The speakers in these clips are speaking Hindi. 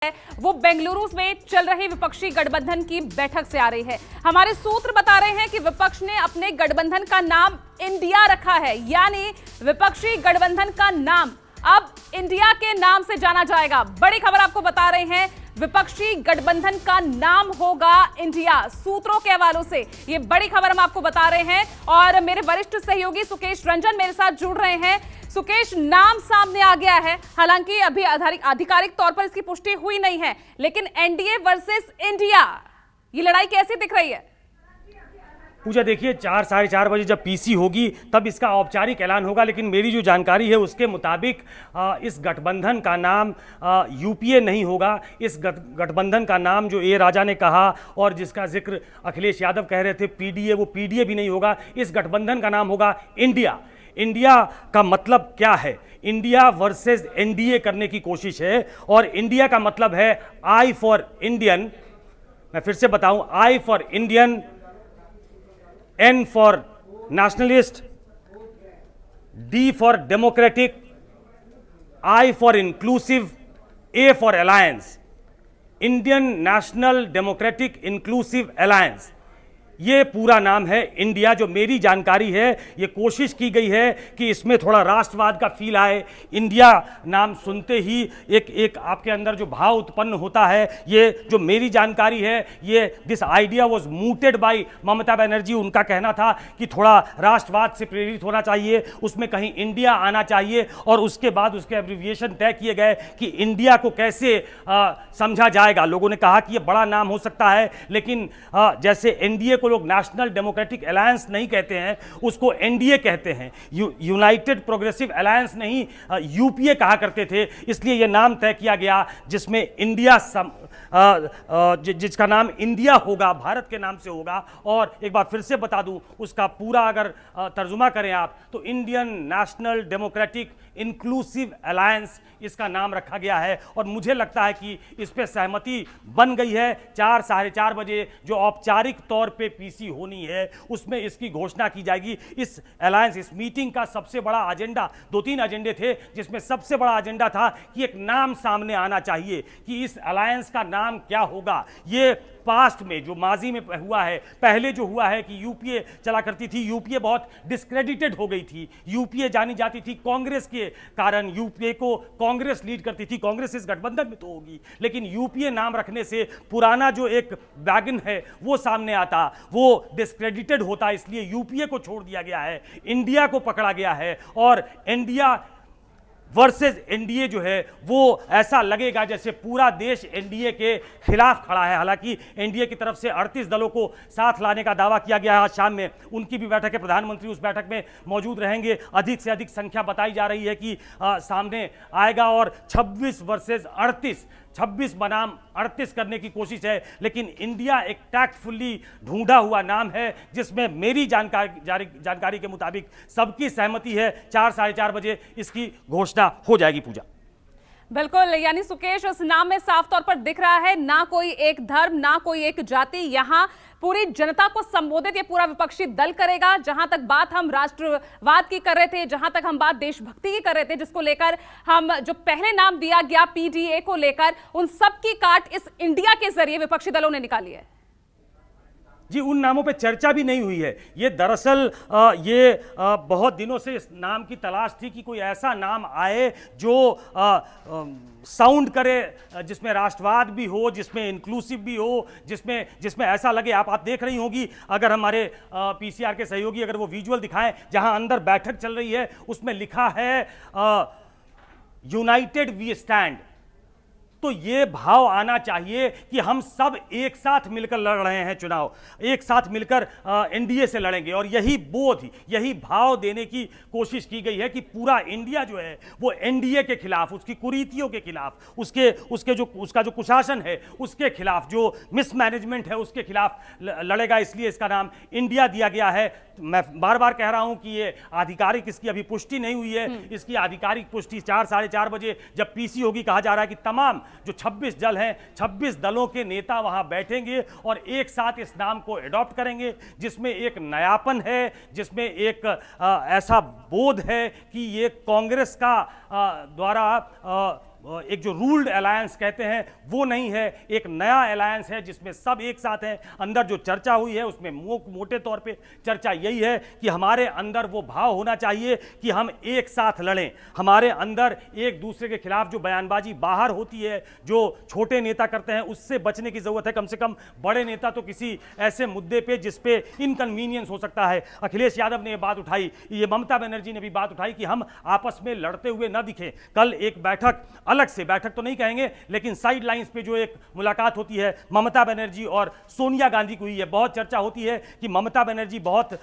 है वो बेंगलुरु में चल रही विपक्षी गठबंधन की बैठक से आ रही है। हमारे सूत्र बता रहे हैं कि विपक्ष ने अपने गठबंधन का नाम इंडिया रखा है, यानी विपक्षी गठबंधन का नाम अब इंडिया के नाम से जाना जाएगा। बड़ी खबर आपको बता रहे हैं, विपक्षी गठबंधन का नाम होगा इंडिया। सूत्रों के हवालों से ये बड़ी खबर हम आपको बता रहे हैं और मेरे वरिष्ठ सहयोगी सुकेश रंजन मेरे साथ जुड़ रहे हैं। सुकेश, नाम सामने आ गया है, हालांकि अभी आधिकारिक तौर पर इसकी पुष्टि हुई नहीं है, लेकिन एनडीए वर्सेस इंडिया, ये लड़ाई कैसी दिख रही है? पूजा, देखिए 4 साढ़े 4 बजे जब पीसी होगी तब इसका औपचारिक ऐलान होगा, लेकिन मेरी जो जानकारी है उसके मुताबिक इस गठबंधन का नाम यूपीए नहीं होगा। इस गठबंधन का नाम जो ए राजा ने कहा और जिसका जिक्र अखिलेश यादव कह रहे थे पीडीए, वो पीडीए भी नहीं होगा। इस गठबंधन का नाम होगा इंडिया। इंडिया का मतलब क्या है? इंडिया वर्सेस एनडीए करने की कोशिश है और इंडिया का मतलब है आई फॉर इंडियन। मैं फिर से बताऊं, I for Indian, N for nationalist, D for democratic, I for inclusive, A for alliance. Indian National Democratic Inclusive Alliance, ये पूरा नाम है इंडिया। जो मेरी जानकारी है, ये कोशिश की गई है कि इसमें थोड़ा राष्ट्रवाद का फील आए। इंडिया नाम सुनते ही एक आपके अंदर जो भाव उत्पन्न होता है, ये जो मेरी जानकारी है, ये this idea was mooted by Mamata Banerjee. उनका कहना था कि थोड़ा राष्ट्रवाद से प्रेरित होना चाहिए, उसमें कहीं इंडिया आना चाहिए और उसके बाद उसके एब्रिविएशन तय किए गए कि इंडिया को कैसे समझा जाएगा। लोगों ने कहा कि ये बड़ा नाम हो सकता है, लेकिन जैसे एनडीए को लोग नेशनल डेमोक्रेटिक अलायंस नहीं कहते हैं, उसको एनडीए कहते हैं। यूनाइटेड प्रोग्रेसिव अलायंस नहीं, यूपीए कहा करते थे। इसलिए यह नाम तय किया गया जिसमें इंडिया जिसका नाम इंडिया होगा, भारत के नाम से होगा। और एक बार फिर से बता दूं, उसका पूरा अगर तर्जुमा करें आप तो Indian national democratic inclusive alliance इसका नाम रखा गया है। और मुझे लगता है कि इस पे सहमति बन गई है। 4 साढ़े 4 बजे जो औपचारिक तौर पे पीसी होनी है उसमें इसकी घोषणा की जाएगी। इस अलायंस, इस मीटिंग का सबसे बड़ा एजेंडा, 2-3 एजेंडे थे, जिसमें सबसे बड़ा एजेंडा था कि एक नाम सामने आना चाहिए कि इस अलायंस का नाम क्या होगा। ये पास्ट में जो माजी में हुआ है, पहले जो हुआ है कि यूपीए चला करती थी, यूपीए बहुत डिस्क्रेडिटेड हो गई थी। यूपीए जानी जाती थी कांग्रेस के कारण, यूपीए को कांग्रेस लीड करती थी। कांग्रेस इस गठबंधन में तो होगी, लेकिन यूपीए नाम रखने से पुराना जो एक वैगन है वो सामने आता, वो डिस्क्रेडिटेड होता। इसलिए यूपीए को छोड़ दिया गया है, इंडिया को पकड़ा गया है और इंडिया वर्सेस एनडीए जो है वो ऐसा लगेगा जैसे पूरा देश एनडीए के खिलाफ खड़ा है। हालांकि एनडीए की तरफ से 38 दलों को साथ लाने का दावा किया गया है। आज शाम में उनकी भी बैठक है, प्रधानमंत्री उस बैठक में मौजूद रहेंगे। अधिक से अधिक संख्या बताई जा रही है कि सामने आएगा और 26 वर्सेस 38, 26 बनाम 38 करने की कोशिश है। लेकिन इंडिया एक टैक्टफुली ढूंढा हुआ नाम है जिसमें मेरी जानकारी के मुताबिक सबकी सहमति है। 4 साढ़े 4 बजे इसकी घोषणा हो जाएगी। पूजा, बिल्कुल, यानी सुकेश, उस नाम में साफ तौर पर दिख रहा है ना कोई एक धर्म, ना कोई एक जाति, यहां पूरी जनता को संबोधित ये पूरा विपक्षी दल करेगा। जहां तक बात हम राष्ट्रवाद की कर रहे थे, जहां तक हम बात देशभक्ति की कर रहे थे, जिसको लेकर हम जो पहले नाम दिया गया पीडीए को लेकर, उन सब की काट इस इंडिया के जरिए विपक्षी दलों ने निकाली है। जी, उन नामों पे चर्चा भी नहीं हुई है। ये दरअसल बहुत दिनों से इस नाम की तलाश थी कि कोई ऐसा नाम आए जो साउंड करे, जिसमें राष्ट्रवाद भी हो, जिसमें इंक्लूसिव भी हो, जिसमें ऐसा लगे। आप देख रही होंगी, अगर हमारे पीसीआर के सहयोगी अगर वो विजुअल दिखाएं, जहां अंदर बैठक चल रही है उसमें लिखा है यूनाइटेड वी स्टैंड। तो ये भाव आना चाहिए कि हम सब एक साथ मिलकर लड़ रहे हैं चुनाव, एक साथ मिलकर एनडीए से लड़ेंगे। और यही बोध, यही भाव देने की कोशिश की गई है कि पूरा इंडिया जो है वो एनडीए के खिलाफ, उसकी कुरीतियों के खिलाफ, उसका जो कुशासन है उसके खिलाफ, जो मिसमैनेजमेंट है उसके खिलाफ लड़ेगा। इसलिए इसका नाम इंडिया दिया गया है। मैं बार बार कह रहा हूं कि ये आधिकारिक, इसकी अभी पुष्टि नहीं हुई है। इसकी आधिकारिक पुष्टि 4 साढ़े 4 बजे जब पीसी होगी। कहा जा रहा है कि तमाम जो 26 दल हैं, 26 दलों के नेता वहां बैठेंगे और एक साथ इस नाम को एडॉप्ट करेंगे, जिसमें एक नयापन है, जिसमें एक ऐसा बोध है कि ये कांग्रेस का द्वारा एक जो रूल्ड अलायंस कहते हैं वो नहीं है, एक नया अलायंस है जिसमें सब एक साथ हैं। अंदर जो चर्चा हुई है उसमें मोटे तौर पे चर्चा यही है कि हमारे अंदर वो भाव होना चाहिए कि हम एक साथ लड़ें। हमारे अंदर एक दूसरे के खिलाफ जो बयानबाजी बाहर होती है, जो छोटे नेता करते हैं, उससे बचने की जरूरत है। कम से कम बड़े नेता तो किसी ऐसे मुद्दे पे जिस पे इनकन्वीनियंस हो सकता है। अखिलेश यादव ने ये बात उठाई, ये ममता बनर्जी ने भी बात उठाई कि हम आपस में लड़ते हुए न दिखें। कल एक बैठक, अलग से बैठक तो नहीं कहेंगे लेकिन साइड लाइंस पे जो एक मुलाकात होती है ममता बनर्जी और सोनिया गांधी की हुई है, बहुत चर्चा होती है कि ममता बनर्जी बहुत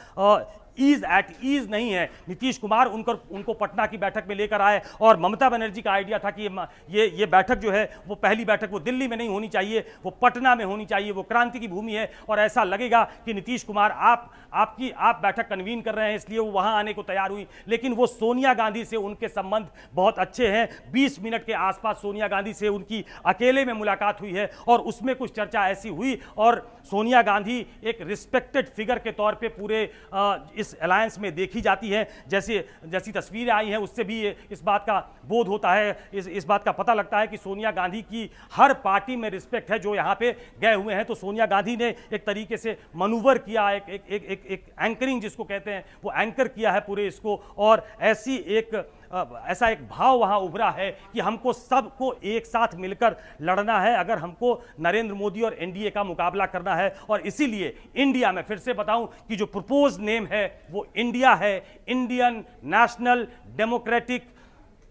ईज एट ईज नहीं है। नीतीश कुमार उनको पटना की बैठक में लेकर आए और ममता बनर्जी का आइडिया था कि ये बैठक जो है वो पहली बैठक वो दिल्ली में नहीं होनी चाहिए, वो पटना में होनी चाहिए, वो क्रांति की भूमि है और ऐसा लगेगा कि नीतीश कुमार आप बैठक कन्वीन कर रहे हैं इसलिए वो वहां आने को तैयार हुई। लेकिन वो सोनिया गांधी से उनके संबंध बहुत अच्छे हैं। 20 मिनट के आसपास सोनिया गांधी से उनकी अकेले में मुलाकात हुई है और उसमें कुछ चर्चा ऐसी हुई और सोनिया गांधी एक रिस्पेक्टेड फिगर के तौर पे पूरे इस अलायंस में देखी जाती है। जैसी तस्वीरें आई हैं उससे भी इस बात का बोध होता है, इस बात का पता लगता है कि सोनिया गांधी की हर पार्टी में रिस्पेक्ट है जो यहाँ पे गए हुए हैं। तो सोनिया गांधी ने एक तरीके से मनूवर किया, एक एंकरिंग जिसको कहते हैं वो एंकर किया है पूरे इसको, और ऐसा एक भाव वहां उभरा है कि हमको सबको एक साथ मिलकर लड़ना है अगर हमको नरेंद्र मोदी और एनडीए का मुकाबला करना है। और इसीलिए इंडिया में फिर से बताऊं कि जो प्रपोज नेम है वो इंडिया है, Indian national democratic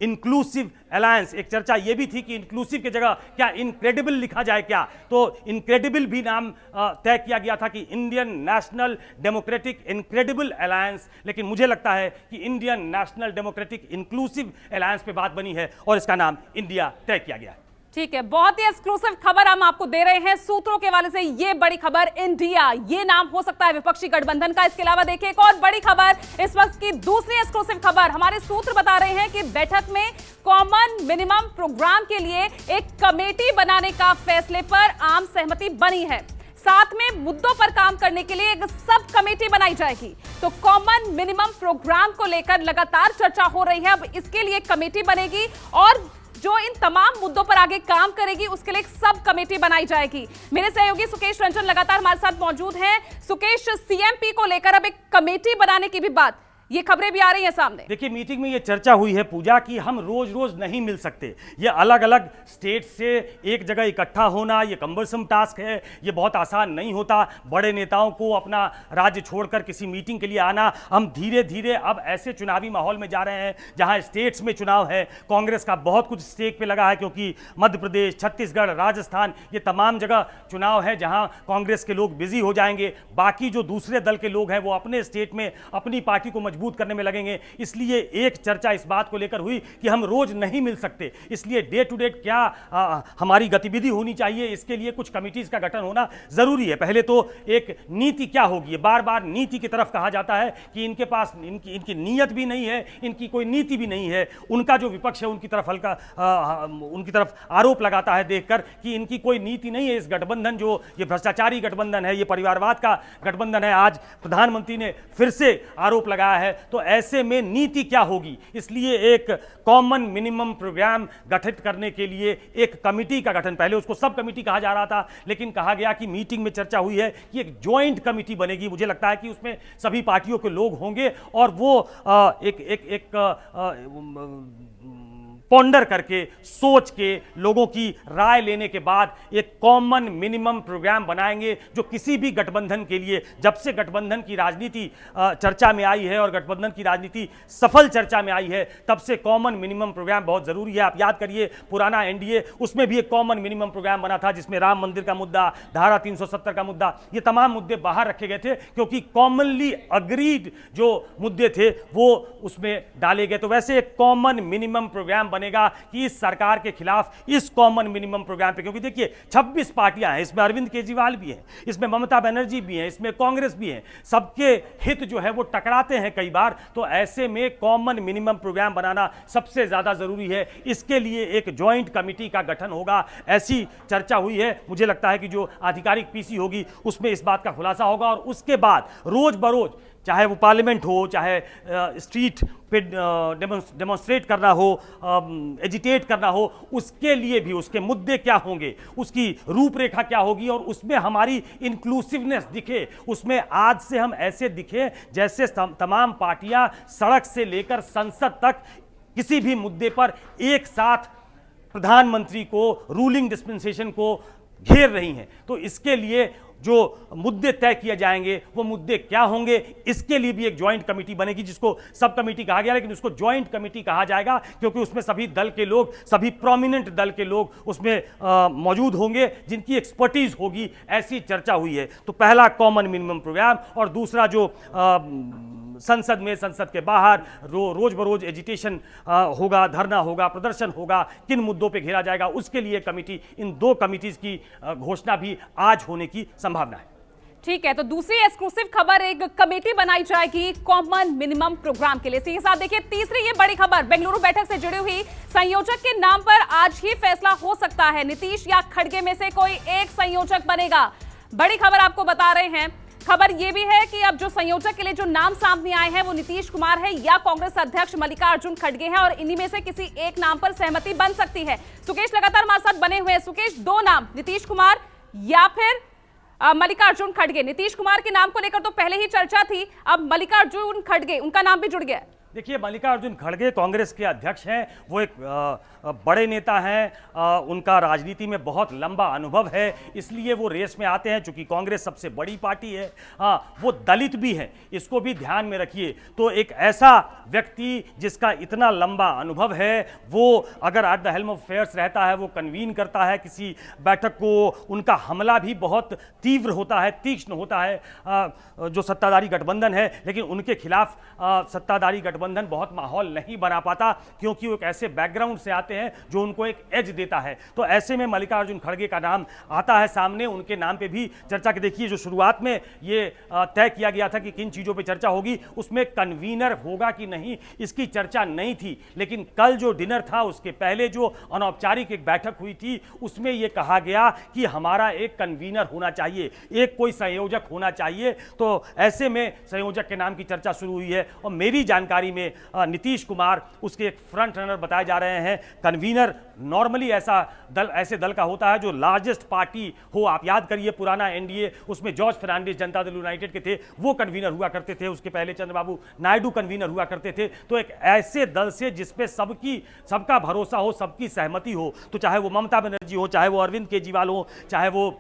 inclusive alliance. एक चर्चा यह भी थी कि इंक्लूसिव की जगह क्या इनक्रेडिबल लिखा जाए क्या, तो इनक्रेडिबल भी नाम तय किया गया था कि Indian national democratic incredible alliance. लेकिन मुझे लगता है कि Indian national democratic inclusive alliance पे बात बनी है और इसका नाम इंडिया तय किया गया है। ठीक है, बहुत ही एक्सक्लूसिव खबर हम आपको दे रहे हैं सूत्रों के हवाले से। ये बड़ी खबर, इंडिया ये नाम हो सकता है विपक्षी गठबंधन का। इसके अलावा देखिए एक और बड़ी खबर, इस वक्त की दूसरी एक्सक्लूसिव खबर। हमारे सूत्र बता रहे हैं कि बैठक में कॉमन मिनिमम प्रोग्राम के लिए एक कमेटी बनाने का फैसले पर आम सहमति बनी है। साथ में मुद्दों पर काम करने के लिए एक सब कमेटी बनाई जाएगी। तो कॉमन मिनिमम प्रोग्राम को लेकर लगातार चर्चा हो रही है। अब इसके लिए एक कमेटी बनेगी और जो इन तमाम मुद्दों पर आगे काम करेगी उसके लिए एक सब कमेटी बनाई जाएगी। मेरे सहयोगी सुकेश रंजन लगातार हमारे साथ मौजूद हैं। सुकेश, सीएमपी को लेकर अब एक कमेटी बनाने की भी बात, ये खबरें भी आ रही हैं सामने। देखिए, मीटिंग में ये चर्चा हुई है पूजा कि हम रोज रोज नहीं मिल सकते। ये अलग अलग स्टेट से एक जगह इकट्ठा होना ये कम्बरसम टास्क है, ये बहुत आसान नहीं होता। बड़े नेताओं को अपना राज्य छोड़कर किसी मीटिंग के लिए आना, हम धीरे धीरे अब ऐसे चुनावी माहौल में जा रहे हैं जहां स्टेट्स में चुनाव है। कांग्रेस का बहुत कुछ स्टेक पे लगा है क्योंकि मध्य प्रदेश, छत्तीसगढ़, राजस्थान ये तमाम जगह चुनाव है जहां कांग्रेस के लोग बिजी हो जाएंगे। बाकी जो दूसरे दल के लोग हैं वो अपने स्टेट में अपनी पार्टी को मजबूत करने में लगेंगे। इसलिए एक चर्चा इस बात को लेकर हुई कि हम रोज नहीं मिल सकते, इसलिए डे टू डे क्या हमारी गतिविधि होनी चाहिए, इसके लिए कुछ कमिटीज का गठन होना जरूरी है। पहले तो एक नीति क्या होगी, बार बार नीति की तरफ कहा जाता है कि इनके पास इनकी नीयत भी नहीं है, इनकी कोई नीति भी नहीं है। उनका जो विपक्ष है उनकी तरफ उनकी तरफ आरोप लगाता है देखकर कि इनकी कोई नीति नहीं है। इस गठबंधन जो ये भ्रष्टाचारी गठबंधन है, ये परिवारवाद का गठबंधन है, आज प्रधानमंत्री ने फिर से आरोप लगाया है। तो ऐसे में नीति क्या होगी, इसलिए एक कॉमन मिनिमम प्रोग्राम गठित करने के लिए एक कमिटी का गठन, पहले उसको सब कमिटी कहा जा रहा था लेकिन कहा गया कि मीटिंग में चर्चा हुई है कि एक ज्वाइंट कमिटी बनेगी। मुझे लगता है कि उसमें सभी पार्टियों के लोग होंगे और वो पॉन्डर करके, सोच के, लोगों की राय लेने के बाद एक कॉमन मिनिमम प्रोग्राम बनाएंगे जो किसी भी गठबंधन के लिए, जब से गठबंधन की राजनीति चर्चा में आई है और गठबंधन की राजनीति सफल चर्चा में आई है तब से कॉमन मिनिमम प्रोग्राम बहुत जरूरी है। आप याद करिए पुराना एनडीए, उसमें भी एक कॉमन मिनिमम प्रोग्राम बना था जिसमें राम मंदिर का मुद्दा, धारा 370 का मुद्दा, ये तमाम मुद्दे बाहर रखे गए थे क्योंकि कॉमनली अग्रीड जो मुद्दे थे वो उसमें डाले गए। तो वैसे एक कॉमन मिनिमम प्रोग्राम बनेगा कि इस सरकार के खिलाफ इस कॉमन मिनिमम प्रोग्राम पे, क्योंकि देखिए 26 पार्टियां हैं, इसमें अरविंद केजरीवाल भी हैं, इसमें ममता बनर्जी भी हैं, इसमें कांग्रेस भी है, सबके हित जो है वो टकराते हैं कई बार। तो ऐसे में कॉमन मिनिमम प्रोग्राम बनाना सबसे ज्यादा जरूरी है। इसके लिए एक ज्वाइंट कमिटी का गठन होगा, ऐसी चर्चा हुई है। मुझे लगता है कि जो आधिकारिक पीसी होगी उसमें इस बात का खुलासा होगा और उसके बाद रोज बरोज चाहे वो पार्लियामेंट हो, चाहे स्ट्रीट पे डेमोन्स्ट्रेट करना हो, एजिटेट करना हो, उसके लिए भी उसके मुद्दे क्या होंगे, उसकी रूपरेखा क्या होगी और उसमें हमारी इंक्लूसिवनेस दिखे, उसमें आज से हम ऐसे दिखे जैसे तमाम पार्टियां सड़क से लेकर संसद तक किसी भी मुद्दे पर एक साथ प्रधानमंत्री को, रूलिंग डिस्पेंसेशन को घेर रही हैं। तो इसके लिए जो मुद्दे तय किए जाएंगे वो मुद्दे क्या होंगे, इसके लिए भी एक ज्वाइंट कमेटी बनेगी, जिसको सब कमेटी कहा गया, लेकिन उसको ज्वाइंट कमेटी कहा जाएगा क्योंकि उसमें सभी दल के लोग, सभी प्रोमिनेंट दल के लोग उसमें मौजूद होंगे जिनकी एक्सपर्टीज होगी। ऐसी चर्चा हुई है। तो पहला कॉमन मिनिमम प्रोग्राम और दूसरा जो संसद में, संसद के बाहर रोज बरोज एजिटेशन होगा, धरना होगा, प्रदर्शन होगा, किन मुद्दों पे घेरा जाएगा, उसके लिए कमेटी, इन दो कमिटीज की घोषणा भी आज होने की संभावना है। ठीक है, तो दूसरी एक्सक्लूसिव खबर, एक कमेटी बनाई जाएगी कॉमन मिनिमम प्रोग्राम के लिए। इसी के साथ देखिए तीसरी ये बड़ी खबर, बेंगलुरु बैठक से जुड़ी हुई संयोजक के नाम पर आज ही फैसला हो सकता है। नीतीश या खड़गे में से कोई एक संयोजक बनेगा। बड़ी खबर आपको बता रहे हैं। खबर यह भी है कि अब जो संयोजक के लिए जो नाम सामने आए हैं वो नीतीश कुमार है या कांग्रेस अध्यक्ष मल्लिकार्जुन खड़गे हैं और इन्हीं में से किसी एक नाम पर सहमति बन सकती है। सुकेश लगातार हमारे साथ बने हुए हैं। सुकेश, दो नाम, नीतीश कुमार या फिर मल्लिकार्जुन खड़गे। नीतीश कुमार के नाम को लेकर तो पहले ही चर्चा थी, अब मल्लिकार्जुन खड़गे, उनका नाम भी जुड़ गया। देखिए, मल्लिकार्जुन खड़गे कांग्रेस के अध्यक्ष हैं, वो एक बड़े नेता हैं, उनका राजनीति में बहुत लंबा अनुभव है, इसलिए वो रेस में आते हैं। चूंकि कांग्रेस सबसे बड़ी पार्टी है, वो दलित भी हैं, इसको भी ध्यान में रखिए। तो एक ऐसा व्यक्ति जिसका इतना लंबा अनुभव है, वो अगर at the helm of affairs रहता है, वो कन्वीन करता है किसी बैठक को, उनका हमला भी बहुत तीव्र होता है, तीक्ष्ण होता है जो सत्ताधारी गठबंधन है, लेकिन उनके खिलाफ सत्ताधारी गठबंधन बहुत माहौल नहीं बना पाता क्योंकि वो एक ऐसे बैकग्राउंड से आते हैं जो उनको एक एज देता है। तो ऐसे में मल्लिकार्जुन खड़गे का नाम आता है सामने। उनके नाम पे भी चर्चा की, देखिए जो शुरुआत में ये तय किया गया था कि किन चीज़ों पे चर्चा होगी, उसमें कन्वीनर होगा कि नहीं इसकी चर्चा नहीं थी, लेकिन कल जो डिनर था उसके पहले जो अनौपचारिक एक बैठक हुई थी उसमें यह कहा गया कि हमारा एक कन्वीनर होना चाहिए, एक कोई संयोजक होना चाहिए। तो ऐसे में संयोजक के नाम की चर्चा शुरू हुई है और मेरी जानकारी में नीतीश कुमार उसके एक फ्रंट रनर बताए जा रहे हैं। कन्वीनर नॉर्मली ऐसे दल का होता है जो लार्जेस्ट पार्टी हो। आप याद करिए पुराना एनडीए, उसमें जॉर्ज फर्नांडिस जनता दल यूनाइटेड के थे, वो कन्वीनर हुआ करते थे। उसके पहले चंद्रबाबू नायडू कन्वीनर हुआ करते थे। तो एक ऐसे दल से जिसपे सबका भरोसा हो, सबकी सहमति हो, तो चाहे वो ममता बनर्जी हो, चाहे वो अरविंद केजरीवाल हो, चाहे वो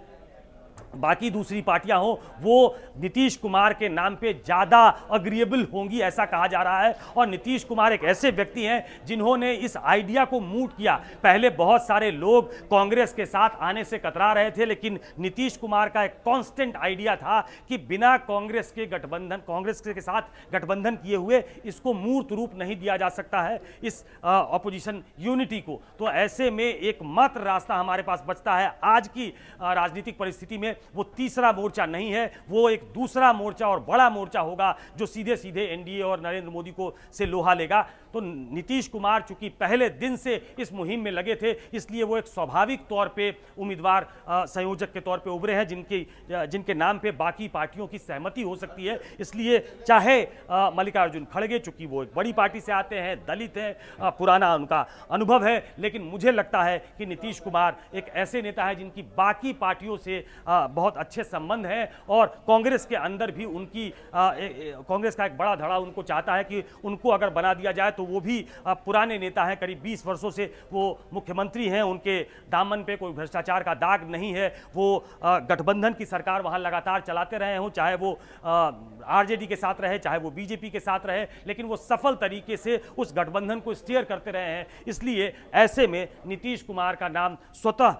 बाकी दूसरी पार्टियां हो, वो नीतीश कुमार के नाम पे ज़्यादा अग्रीएबल होंगी ऐसा कहा जा रहा है। और नीतीश कुमार एक ऐसे व्यक्ति हैं जिन्होंने इस आइडिया को मूव किया। पहले बहुत सारे लोग कांग्रेस के साथ आने से कतरा रहे थे, लेकिन नीतीश कुमार का एक कांस्टेंट आइडिया था कि बिना कांग्रेस के साथ गठबंधन किए हुए इसको मूर्त रूप नहीं दिया जा सकता है, इस ऑपोजिशन यूनिटी को। तो ऐसे में एकमात्र रास्ता हमारे पास बचता है आज की राजनीतिक परिस्थिति में, वो तीसरा मोर्चा नहीं है, वो एक दूसरा मोर्चा और बड़ा मोर्चा होगा जो सीधे सीधे एनडीए और नरेंद्र मोदी को से लोहा लेगा। तो नीतीश कुमार चूंकि पहले दिन से इस मुहिम में लगे थे, इसलिए वो एक स्वाभाविक तौर पे उम्मीदवार संयोजक के तौर पे उभरे हैं जिनके नाम पे बाकी पार्टियों की सहमति हो सकती है। इसलिए चाहे मल्लिकार्जुन खड़गे, चूंकि वो एक बड़ी पार्टी से आते हैं, दलित हैं, पुराना उनका अनुभव है, लेकिन मुझे लगता है कि नीतीश कुमार एक ऐसे नेता है जिनकी बाकी पार्टियों से बहुत अच्छे संबंध हैं और कांग्रेस के अंदर भी उनकी कांग्रेस का एक बड़ा धड़ा उनको चाहता है कि उनको अगर बना दिया जाए तो वो भी पुराने नेता हैं, करीब 20 वर्षों से वो मुख्यमंत्री हैं, उनके दामन पे कोई भ्रष्टाचार का दाग नहीं है। वो गठबंधन की सरकार वहां लगातार चलाते रहे हों, चाहे वो आरजेडी के साथ रहे, चाहे वो बीजेपी के साथ रहे, लेकिन वो सफल तरीके से उस गठबंधन को स्टीयर करते रहे हैं। इसलिए ऐसे में नीतीश कुमार का नाम स्वतः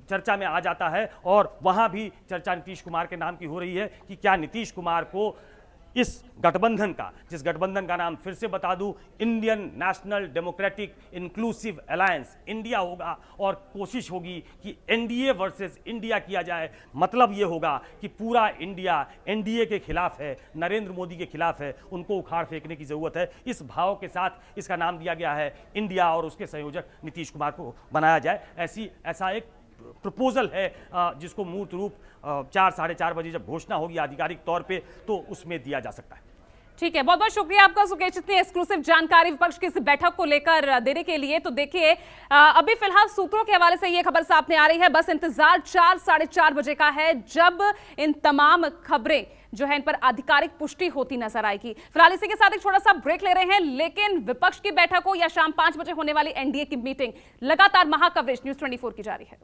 चर्चा में आ जाता है और वहां भी चर्चा नीतीश कुमार के नाम की हो रही है कि क्या नीतीश कुमार को इस गठबंधन का, जिस गठबंधन का नाम फिर से बता दूं, Indian national democratic inclusive alliance India होगा, और कोशिश होगी कि एनडीए वर्सेस इंडिया किया जाए। मतलब ये होगा कि पूरा इंडिया एनडीए के खिलाफ है, नरेंद्र मोदी के खिलाफ है, उनको उखाड़ फेंकने की जरूरत है। इस भाव के साथ इसका नाम दिया गया है इंडिया और उसके संयोजक नीतीश कुमार को बनाया जाए, ऐसा एक प्रपोजल है जिसको मूर्त रूप 4-4:30 बजे जब घोषणा होगी आधिकारिक तौर पे तो उसमें दिया जा सकता है। ठीक है, बहुत बहुत शुक्रिया आपका सुकेश, इतनी एक्सक्लूसिव जानकारी विपक्ष की इस बैठक को लेकर देने के लिए। तो देखिए अभी फिलहाल सूत्रों के हवाले से ये खबर सामने आ रही है, बस इंतजार 4-4:30 बजे का है जब इन तमाम खबरें जो है इन पर आधिकारिक पुष्टि होती नजर आएगी। फिलहाल इसी के साथ एक छोटा सा ब्रेक ले रहे हैं, लेकिन विपक्ष की बैठक हो या शाम 5 बजे होने वाली एनडीए की मीटिंग, लगातार महाकवरेज न्यूज़ 24 की जारी है।